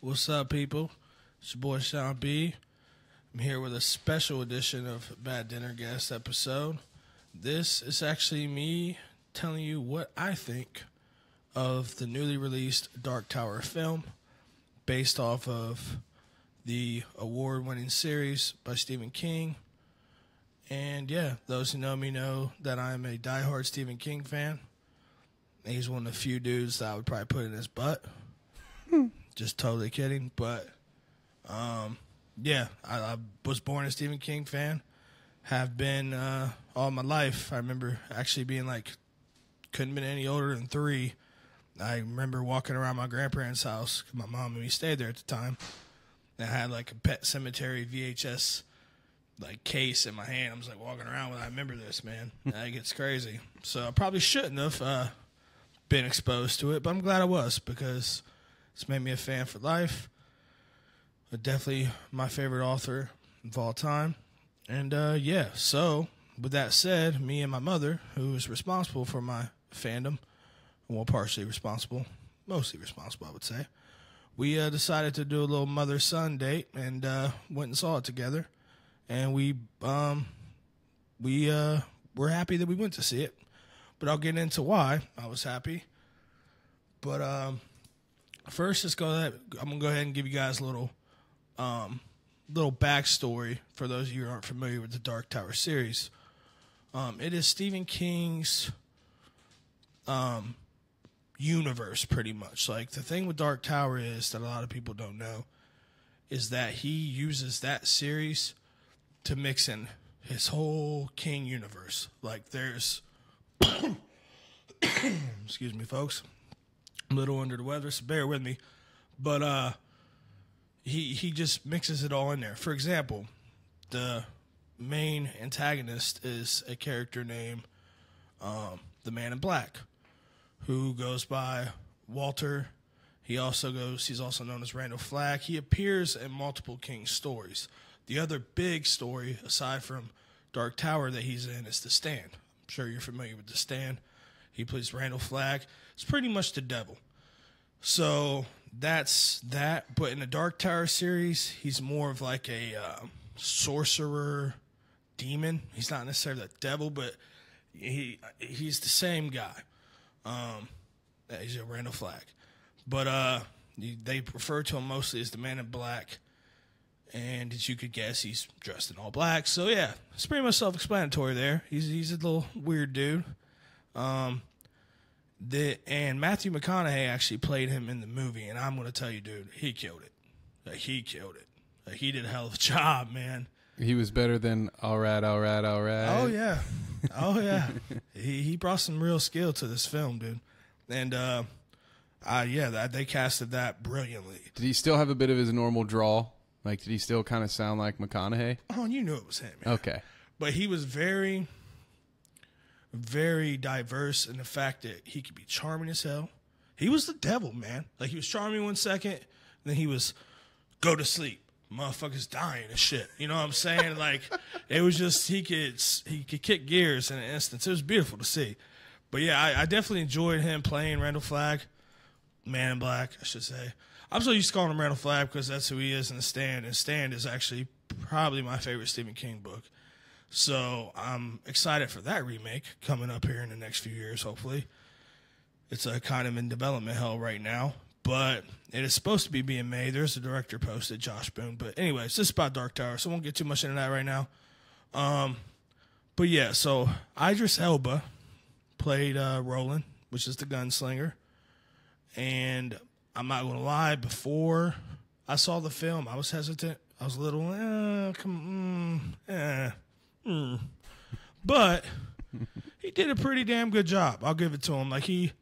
What's up, people? It's your boy Shawn B. I'm here with a special edition of Bad Dinner Guest episode. This is actually me telling you what I think of the newly released Dark Tower film based off of the award-winning series by Stephen King. And yeah, those who know me know that I'm a diehard Stephen King fan. He's one of the few dudes that I would probably put in his butt. Just totally kidding. But, yeah, I was born a Stephen King fan. Have been all my life. I remember actually being like, couldn't have been any older than 3. I remember walking around my grandparents' house. My mom and me stayed there at the time. And I had like a Pet Cemetery VHS like case in my hand. I was like walking around with. I remember this, man. It gets crazy. So I probably shouldn't have been exposed to it, but I'm glad I was because it's made me a fan for life. Definitely my favorite author of all time. And yeah, so with that said, me and my mother, who is responsible for my fandom, well, partially responsible, mostly responsible, I would say, we decided to do a little mother-son date and went and saw it together. And we're happy that we went to see it. But I'll get into why I was happy. But first, I'm going to go ahead and give you guys a little backstory for those of you who aren't familiar with the Dark Tower series. It is Stephen King's universe, pretty much. Like, the thing with Dark Tower is that a lot of people don't know is that he uses that series to mix in his whole King universe. Like, there's excuse me, folks. I'm a little under the weather, so bear with me. But he just mixes it all in there. For example, the main antagonist is a character named the Man in Black, who goes by Walter. He's also known as Randall Flagg. He appears in multiple King stories. The other big story, aside from Dark Tower, that he's in is The Stand. I'm sure you're familiar with The Stand. He plays Randall Flagg. It's pretty much the devil. So that's that. But in the Dark Tower series, he's more of like a sorcerer demon. He's not necessarily the devil, but he's the same guy. He's a Randall Flagg. But they refer to him mostly as the Man in Black. And as you could guess, he's dressed in all black. So yeah, it's pretty much self-explanatory there. He's a little weird dude. And Matthew McConaughey actually played him in the movie, and I'm going to tell you, dude, he killed it. He killed it. He did a hell of a job, man. He was better than all right. Oh, yeah. Oh, yeah. He brought some real skill to this film, dude. And, they casted that brilliantly. Did he still have a bit of his normal drawl? Like, did he still kind of sound like McConaughey? Oh, you knew it was him, man. Okay. But he was very, very diverse in the fact that he could be charming as hell. He was the devil, man. Like, he was charming 1 second, then he was go to sleep. Motherfuckers dying and shit. You know what I'm saying? Like, it was just, he could kick gears in an instant. It was beautiful to see. But yeah, I definitely enjoyed him playing Randall Flagg. Man in Black, I should say. I'm so used to calling him Randall Flagg because that's who he is in The Stand. And Stand is actually probably my favorite Stephen King book. So I'm excited for that remake coming up here in the next few years, hopefully. It's kind of in development hell right now. But it is supposed to be being made. There's a director posted, Josh Boone. But anyways, this is about Dark Tower, so I won't get too much into that right now. But yeah, so Idris Elba played Roland, which is the gunslinger. And I'm not going to lie, before I saw the film, I was hesitant. I was a little, But he did a pretty damn good job. I'll give it to him. Like, he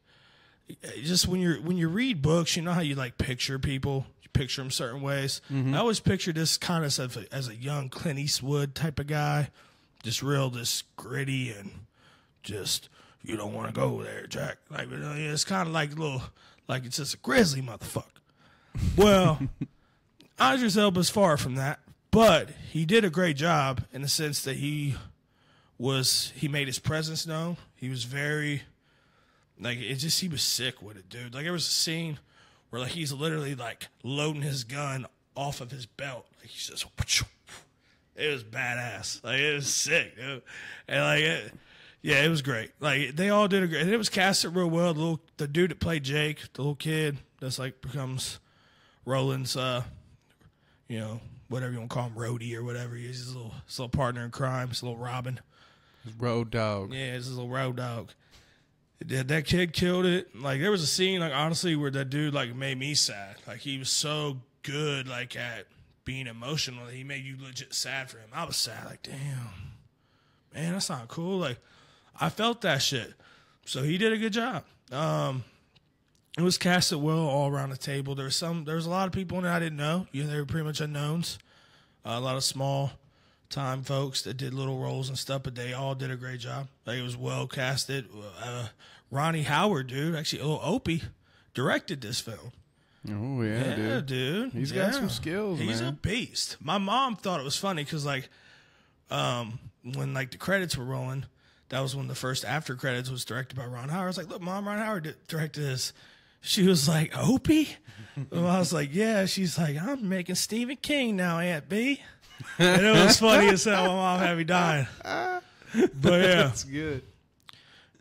just, when you read books, you know how you like picture people, you picture them certain ways. Mm-hmm. I always picture this kind of as a young Clint Eastwood type of guy, just gritty and just, you don't want to go there, Jack. Like, it's kind of like it's just a grizzly motherfucker. Well, Idris Elba's far from that, but he did a great job in the sense that he made his presence known. He was very, like, he was sick with it, dude. Like, there was a scene where like he's literally like loading his gun off of his belt. Like he's just, it was badass. Like it was sick, dude. And like, it was great. Like they all did a great. And it was casted real well. The dude that played Jake, the little kid that's like becomes Roland's, whatever you want to call him, roadie or whatever. He's his little partner in crime, his little Robin. Road dog. Yeah, his little road dog. That kid killed it. Like there was a scene, like honestly, where that dude like made me sad. Like he was so good, like at being emotional. He made you legit sad for him. I was sad. Like damn, man, that's not cool. Like I felt that shit. So he did a good job. It was casted well all around the table. There was a lot of people in it I didn't know. They were pretty much unknowns. A lot of small time folks that did little roles and stuff, but they all did a great job. Like it was well casted. Ronnie Howard, dude, actually, Opie, directed this film. Oh yeah, dude. He's got some skills. He's a beast. My mom thought it was funny because like, when like the credits were rolling, that was when the first after credits was directed by Ron Howard. I was like, look, Mom, Ron Howard directed this. She was like, Opie? Well, I was like, yeah. She's like, I'm making Stephen King now, Aunt B. And it was funny as hell. My mom had me dying. But yeah. That's good.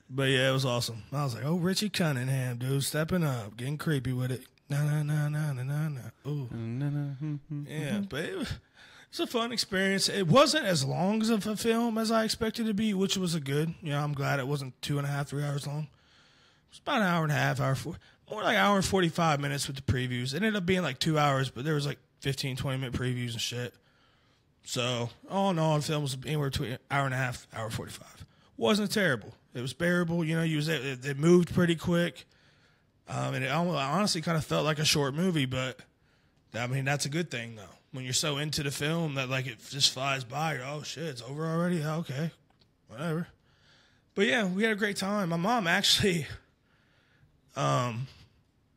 But yeah, it was awesome. I was like, oh, Richie Cunningham, dude, stepping up, getting creepy with it. Ooh. Yeah, but it was a fun experience. It wasn't as long of a film as I expected it to be, which was a good. I'm glad it wasn't 2.5, 3 hours long. It was about an hour and a half, more like an hour and 45 minutes with the previews. It ended up being like 2 hours, but there was like 15, 20-minute previews and shit. So, all in all, the film was anywhere between an hour and a half, hour 45. Wasn't terrible. It was bearable. It moved pretty quick. And it honestly kind of felt like a short movie, but I mean, that's a good thing, though. When you're so into the film that, like, it just flies by. Oh, shit, it's over already? Yeah, okay. Whatever. But, yeah, we had a great time. My mom actually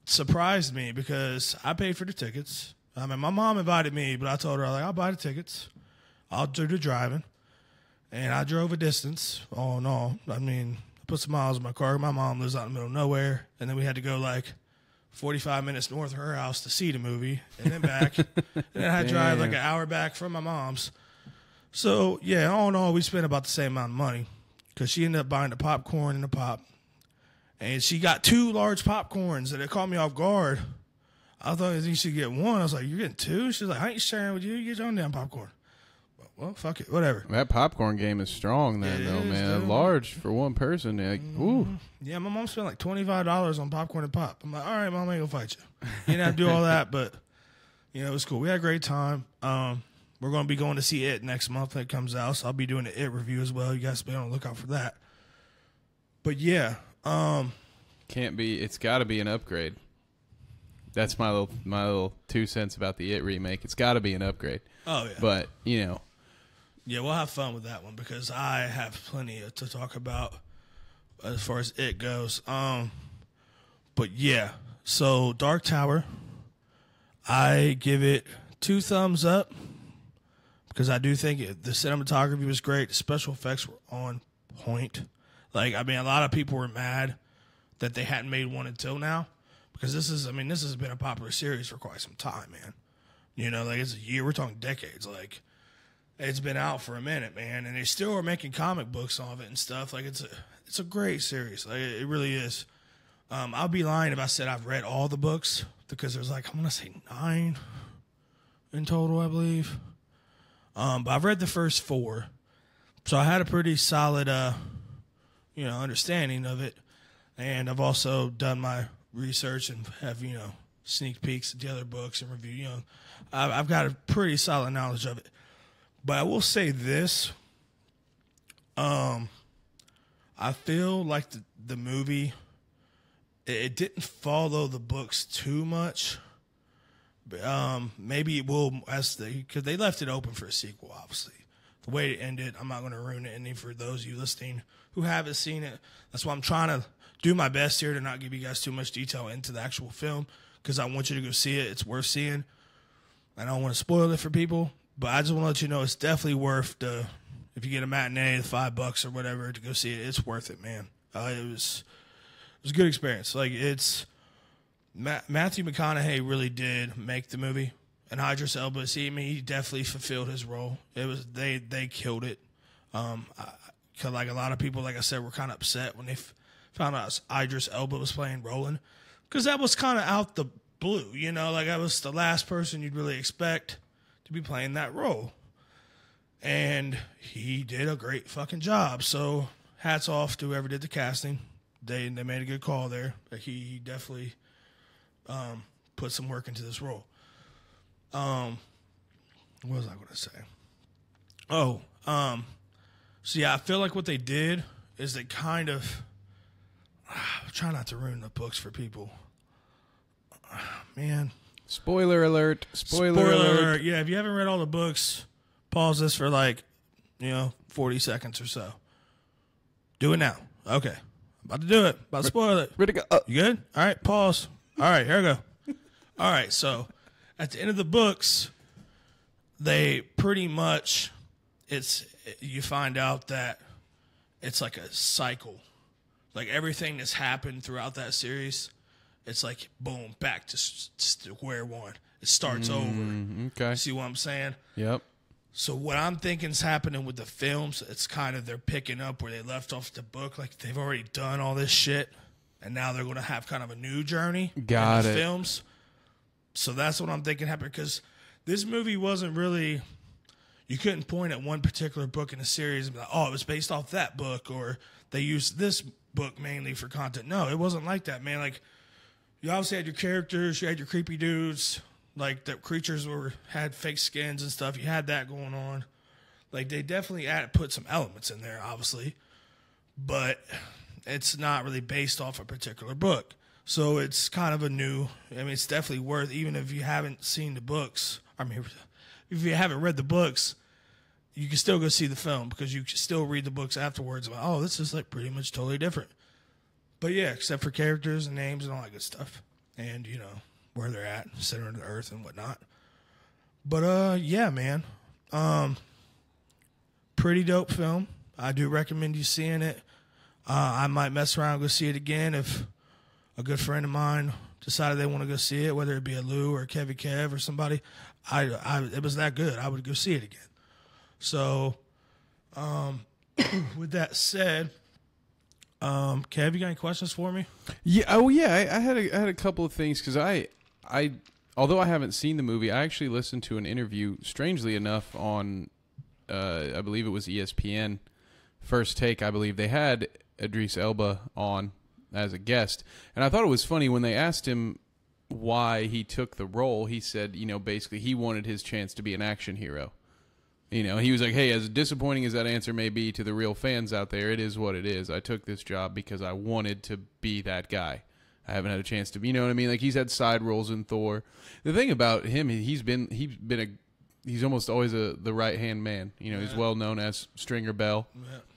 surprised me because I paid for the tickets. I mean, my mom invited me, but I told her, I'll buy the tickets. I'll do the driving. And I drove a distance. Oh, no. I mean, I put some miles in my car. My mom lives out in the middle of nowhere. And then we had to go, like, 45 minutes north of her house to see the movie and then back. And then I had to drive, like, an hour back from my mom's. So, yeah, all in all, we spent about the same amount of money because she ended up buying the popcorn and the pop. And she got 2 large popcorns, and it caught me off guard. I thought you should get 1. I was like, you're getting 2? She's like, I ain't sharing with you. You get your own damn popcorn. Well, fuck it. Whatever. That popcorn game is strong then, man. Dude. Large for one person. Like, ooh. Yeah, my mom spent like $25 on popcorn and pop. I'm like, all right, Mom, I ain't going to fight you. You didn't have to do all that, but, it was cool. We had a great time. We're going to be going to see It next month when it comes out, so I'll be doing the It review as well. You guys be on the lookout for that. But, yeah. It's got to be an upgrade. That's my little 2 cents about the It remake. It's got to be an upgrade. Oh, yeah. But, Yeah, we'll have fun with that one because I have plenty to talk about as far as It goes. But, yeah. So, Dark Tower, I give it 2 thumbs up because I do think the cinematography was great. The special effects were on point. Like, I mean, a lot of people were mad that they hadn't made one until now. Because this has been a popular series for quite some time, man. Like it's a year. We're talking decades. Like it's been out for a minute, man, and they still are making comic books of it and stuff. Like it's a great series. Like it really is. I'll be lying if I said I've read all the books because there's like I'm gonna say 9 in total, I believe. But I've read the first 4, so I had a pretty solid, understanding of it, and I've also done my research and have sneak peeks at the other books and review. I've got a pretty solid knowledge of it. But I will say this: I feel like the movie it didn't follow the books too much. Maybe it will because they left it open for a sequel. Obviously, the way it ended, I'm not going to ruin it any for those of you listening who haven't seen it. That's why I'm trying to do my best here to not give you guys too much detail into the actual film because I want you to go see it. It's worth seeing. I don't want to spoil it for people, but I just want to let you know it's definitely worth if you get a matinee, $5 or whatever to go see it. It's worth it, man. It was a good experience. Like Matthew McConaughey really did make the movie, and Idris Elba. He definitely fulfilled his role. It was they killed it. Cause like a lot of people, like I said, were kind of upset when they found out Idris Elba was playing Roland, because that was kind of out the blue, you know, like that was the last person you'd really expect to be playing that role, and he did a great fucking job. So hats off to whoever did the casting. They made a good call there. He definitely put some work into this role. What was I going to say? So yeah, I feel like what they did is they kind of try not to ruin the books for people. Man. Spoiler alert. Spoiler alert. Yeah, if you haven't read all the books, pause this for 40 seconds or so. Do it now. Okay. About to do it. About to spoil it. Ready to go. You good? All right, pause. All right, here we go. All right, so at the end of the books, they pretty much, you find out that it's like a cycle. Like everything that's happened throughout that series, it's like, boom, back to square one. It starts over. Okay. See what I'm saying? Yep. So what I'm thinking is happening with the films, it's kind of they're picking up where they left off the book. Like they've already done all this shit, and now they're going to have kind of a new journey in the films. So that's what I'm thinking happened, because this movie wasn't really, you couldn't point at one particular book in the series and be like, oh, it was based off that book, or they used this book mainly for content. No, it wasn't like that, man. Like, you obviously had your characters, you had your creepy dudes, like the creatures had fake skins and stuff. You had that going on. Like, they definitely put some elements in there, obviously, but it's not really based off a particular book. So it's kind of it's definitely worth, even if you haven't seen the books, if you haven't read the books, you can still go see the film, because you can still read the books afterwards about, oh, this is like pretty much totally different. But yeah, except for characters and names and all that good stuff. And, you know, where they're at, center of the earth and whatnot. But, yeah, man. Pretty dope film. I do recommend you seeing it. I might mess around and go see it again if a good friend of mine decided they want to go see it, whether it be a Lou or a Kevy Kev or somebody. It was that good. I would go see it again. So, with that said, Kev, you got any questions for me? Yeah. Oh, yeah. I had a couple of things, because although I haven't seen the movie, I actually listened to an interview, strangely enough, on I believe it was ESPN First Take. I believe they had Idris Elba on as a guest, and I thought it was funny when they asked him why he took the role. He said, basically he wanted his chance to be an action hero. He was like, hey, as disappointing as that answer may be to the real fans out there, it is what it is. I took this job because I wanted to be that guy. I haven't had a chance to be, you know what I mean? Like, he's had side roles in Thor. The thing about him, he's almost always the right-hand man. He's well known as Stringer Bell.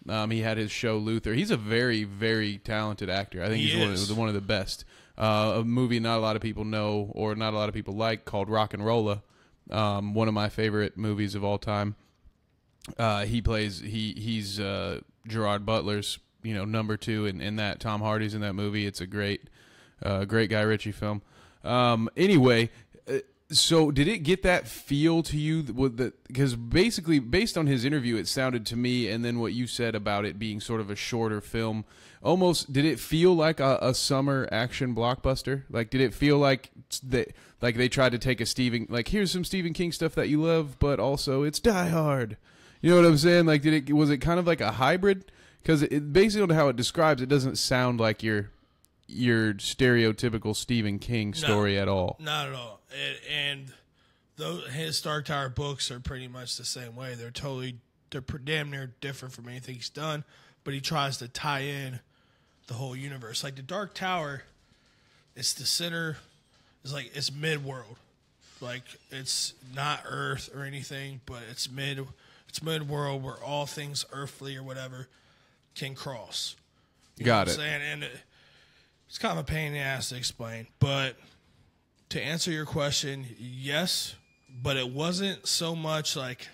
Yeah. He had his show Luther. He's a very, very talented actor. I think he's one of the best. A movie not a lot of people know or not a lot of people like, called Rock and Rolla. One of my favorite movies of all time. He's Gerard Butler's, number 2 in that. Tom Hardy's in that movie. It's a great Guy Ritchie film. Anyway, so did it get that feel to you? Because basically, based on his interview, it sounded to me, and then what you said about it being sort of a shorter film, almost, did it feel like a summer action blockbuster? Like, did it feel like they tried to take here's some Stephen King stuff that you love, but also it's Die Hard. You know what I'm saying? Like, was it kind of like a hybrid? Because based on how it describes, it doesn't sound like your stereotypical Stephen King story at all. Not at all. And his Stark Tower books are pretty much the same way. They're damn near different from anything he's done, but he tries to tie in the whole universe. Like the Dark Tower, it's the center. It's mid-world. Like, it's not Earth or anything, but it's mid-world where all things earthly or whatever can cross. You Got know it. What I'm saying? And it's kind of a pain in the ass to explain. But to answer your question, yes, but it wasn't so much like,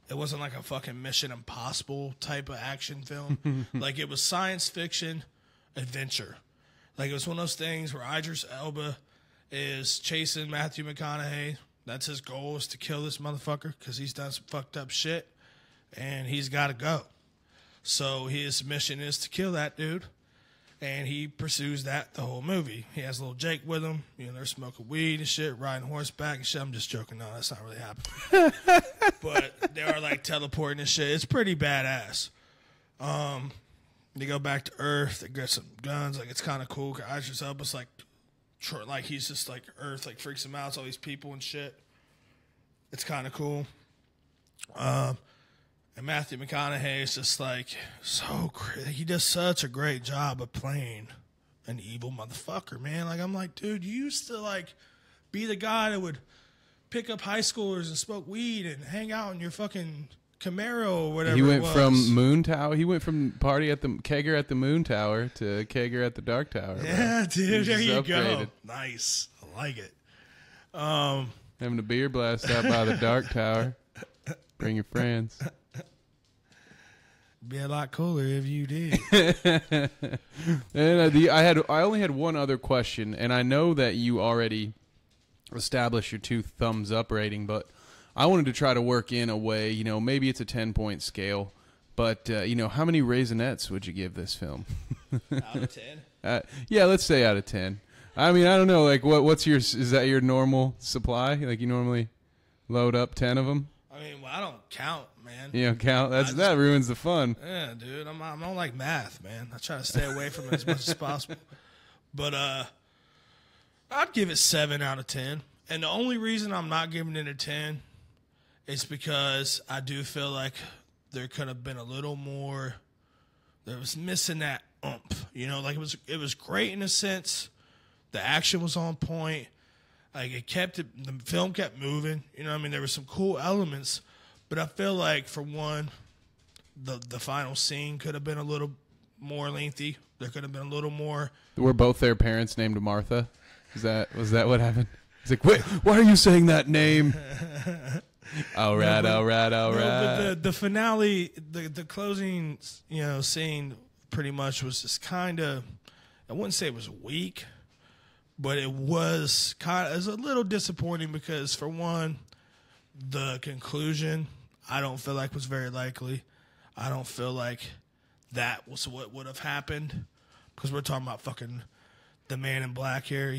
it wasn't like a fucking Mission Impossible type of action film. Like, it was science fiction adventure. Like, it was one of those things where Idris Elba is chasing Matthew McConaughey. That's his goal, is to kill this motherfucker because he's done some fucked up shit, and he's got to go. So his mission is to kill that dude, and he pursues that the whole movie. He has little Jake with him. You know, they're smoking weed and shit, riding horseback and shit. I'm just joking. No, that's not really happening. But they are, like, teleporting and shit. It's pretty badass. They go back to Earth. They get some guns. Like, it's kind of cool. Idris Elba's like he's just like Earth, like, freaks him out. It's all these people and shit. It's kind of cool. And Matthew McConaughey is just like so great. He does such a great job of playing an evil motherfucker, man. Like, I'm like, dude, you used to like be the guy that would pick up high schoolers and smoke weed and hang out in your fucking Camaro or whatever. He went from Moon Tower. He went from party at the kegger at the Moon Tower to kegger at the Dark Tower. Yeah, dude. There you upgraded. go. Nice. I like it. Having a beer blast out by the Dark Tower. Bring your friends. Be a lot cooler if you did. And I only had one other question, and I know that you already established your 2 thumbs up rating, but I wanted to try to work in a way, you know, maybe it's a 10-point scale, but, you know, how many raisinets would you give this film? Out of 10? Yeah, let's say out of 10. I mean, I don't know, like, what's your, is that your normal supply? Like, you normally load up 10 of them? I mean, well, I don't count, man. You don't count? That ruins the fun. Yeah, dude. I don't like math, man. I try to stay away from it as much as possible. But I'd give it 7 out of 10. And the only reason I'm not giving it a 10 is because I do feel like there could have been a little more. There was missing that oomph. You know, like it was great in a sense. The action was on point. Like, the film kept moving. You know what I mean? There were some cool elements, but I feel like, for one, the final scene could have been a little more lengthy. There could have been a little more. Were both their parents named Martha? Was that what happened? He's like, wait, why are you saying that name? all right. But the finale, the closing, you know, scene pretty much was just kind of, I wouldn't say it was weak, but it was a little disappointing because, for one, the conclusion I don't feel like was very likely. I don't feel like that was what would have happened, because we're talking about fucking the Man in Black here.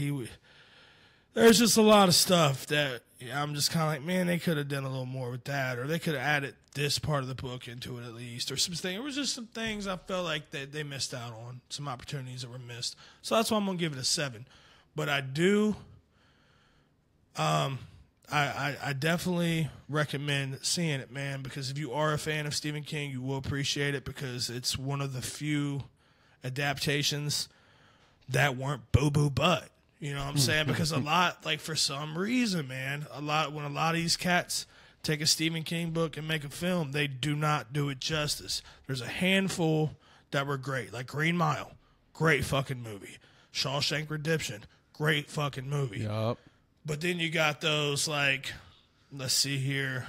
There's just a lot of stuff that I'm just kind of like, man, they could have done a little more with that, or they could have added this part of the book into it at least, or something. It was just some things I felt like that they missed out on, some opportunities that were missed. So that's why I'm gonna give it a 7. But I do, I definitely recommend seeing it, man, because if you are a fan of Stephen King, you will appreciate it, because it's one of the few adaptations that weren't boo-boo butt. You know what I'm saying? Because a lot, like, for some reason, man, when a lot of these cats take a Stephen King book and make a film, they do not do it justice. There's a handful that were great, like Green Mile, great fucking movie. Shawshank Redemption, great fucking movie. Yup. But then you got those, like, let's see here.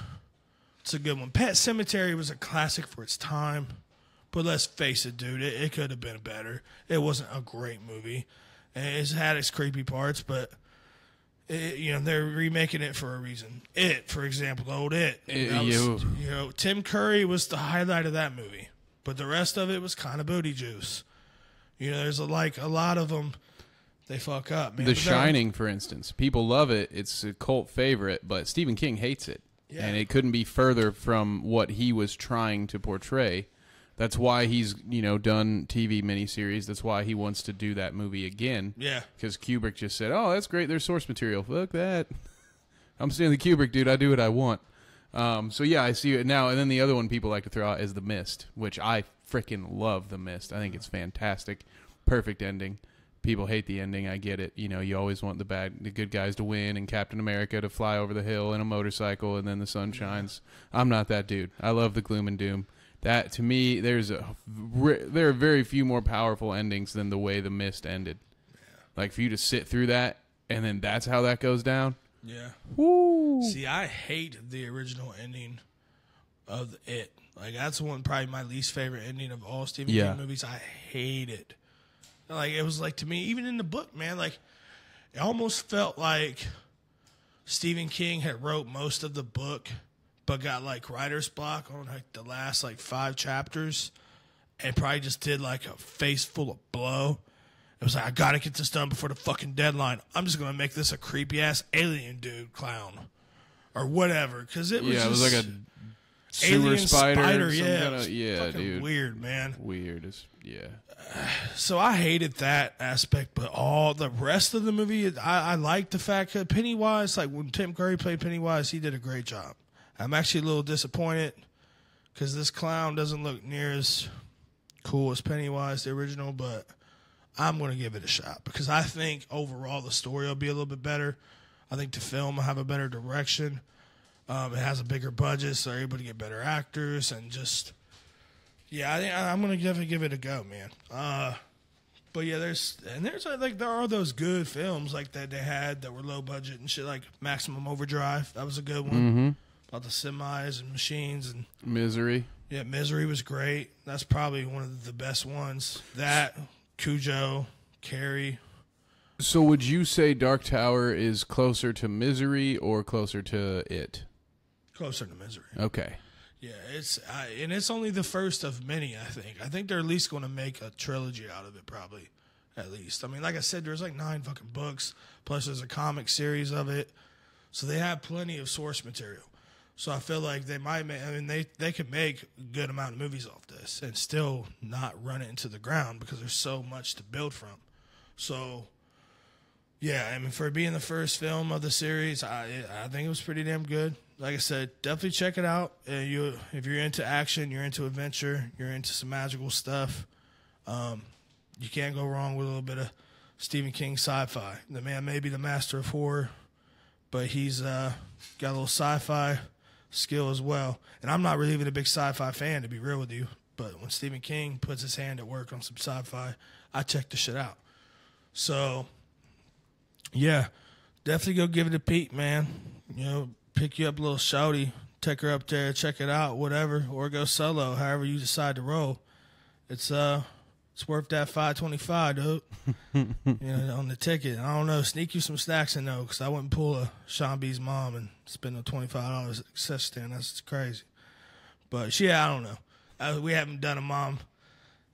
It's a good one. Pet Sematary was a classic for its time. But let's face it, dude, it could have been better. It wasn't a great movie. And it's had its creepy parts, but, you know, they're remaking it for a reason. It, for example, you know, Tim Curry was the highlight of that movie. But the rest of it was kind of booty juice. You know, there's a lot of them. They fuck up, man. The Shining, for instance. People love it. It's a cult favorite, but Stephen King hates it. Yeah. And it couldn't be further from what he was trying to portray. That's why he's, you know, done TV miniseries. That's why he wants to do that movie again. Yeah. Because Kubrick just said, oh, that's great. There's source material. Fuck that. I'm Stanley Kubrick, dude. I do what I want. So, yeah, I see it now. And then the other one people like to throw out is The Mist, which I freaking love The Mist. I think it's fantastic. Perfect ending. People hate the ending. I get it. You know, you always want the good guys to win and Captain America to fly over the hill in a motorcycle and then the sun shines. I'm not that dude. I love the gloom and doom. That, to me, there are very few more powerful endings than the way The Mist ended. Yeah. Like, for you to sit through that, and then that's how that goes down. Yeah. Woo. See, I hate the original ending of It. Like, that's probably my least favorite ending of all Stephen King movies. I hate it. Like, it was like, to me, even in the book, man, like, it almost felt like Stephen King had wrote most of the book, but got like writer's block on like the last like 5 chapters, and probably just did like a face full of blow. It was like, I gotta get this done before the fucking deadline. I'm just gonna make this a creepy ass alien dude clown or whatever, because it was it was like a sewer alien spider. Yeah, Dude. Weird, man. Weird as So I hated that aspect, but all the rest of the movie, I liked the fact that Pennywise, like when Tim Curry played Pennywise, he did a great job. I'm actually a little disappointed because this clown doesn't look near as cool as Pennywise, the original, but I'm going to give it a shot because I think overall the story will be a little bit better. I think the film will have a better direction. It has a bigger budget, so they're able to get better actors and just... Yeah, I think I'm gonna definitely give it a go, man. But yeah, there's like there are those good films like that they had that were low budget and shit, like Maximum Overdrive. That was a good one. Mm-hmm. About the semis and machines and Misery. Yeah, Misery was great. That's probably one of the best ones. That Cujo, Carrie. So would you say Dark Tower is closer to Misery or closer to It? Closer to Misery. Okay. Yeah, it's only the first of many, I think. I think they're at least going to make a trilogy out of it, probably. At least. I mean, like I said, there's like 9 fucking books, plus there's a comic series of it. So they have plenty of source material. So I feel like they might make, I mean, they could make a good amount of movies off this and still not run it into the ground because there's so much to build from. So, yeah, I mean, for being the first film of the series, I think it was pretty damn good. Like I said, definitely check it out. If you're into action, you're into adventure, you're into some magical stuff, you can't go wrong with a little bit of Stephen King sci-fi. The man may be the master of horror, but he's got a little sci-fi skill as well. And I'm not really even a big sci-fi fan, to be real with you. But when Stephen King puts his hand at work on some sci-fi, I check the shit out. So, yeah, definitely go give it a peek, man. You know, pick you up a little shouty, take her up there, check it out, whatever, or go solo, however you decide to roll. It's worth that $5.25, dude. You know, on the ticket. I don't know, sneak you some snacks in though, because I wouldn't pull a Shawn B's mom and spend the $25 at the concession stand. That's crazy. But yeah, I don't know. We haven't done a mom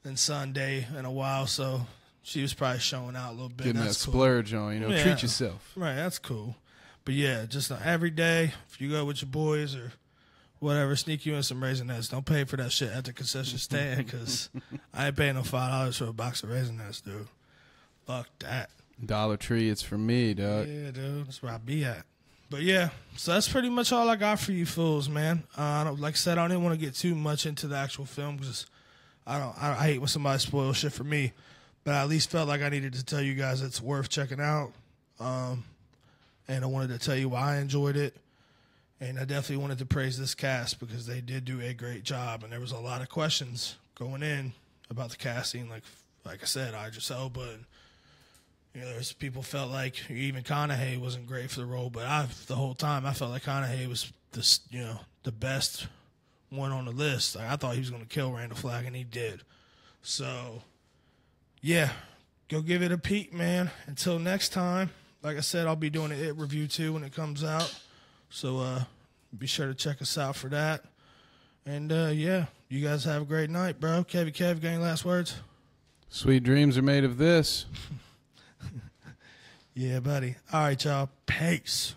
and son day in a while, so she was probably showing out a little bit. Getting that's that cool. splurge on, you know, Yeah. treat yourself. Right, that's cool. But yeah, just every day, if you go with your boys or whatever, sneak you in some Raisinets. Don't pay for that shit at the concession stand because I ain't paying no $5 for a box of Raisinets, dude. Fuck that. Dollar Tree, it's for me, dog. Yeah, dude, that's where I be at. But yeah, so that's pretty much all I got for you fools, man. Like I said, I didn't want to get too much into the actual film because I hate when somebody spoils shit for me. But I at least felt like I needed to tell you guys it's worth checking out. And I wanted to tell you why I enjoyed it. And I definitely wanted to praise this cast because they did do a great job. And there was a lot of questions going in about the casting. Like I said, Idris Elba. And, you know, there's people felt like even Conahey wasn't great for the role. But the whole time I felt like Conahey was the best one on the list. Like, I thought he was going to kill Randall Flagg, and he did. So, yeah, go give it a peek, man. Until next time. Like I said, I'll be doing an It review too when it comes out. So be sure to check us out for that. And yeah, you guys have a great night, bro. Kev, got any last words? Sweet dreams are made of this. Yeah, buddy. All right, y'all. Peace.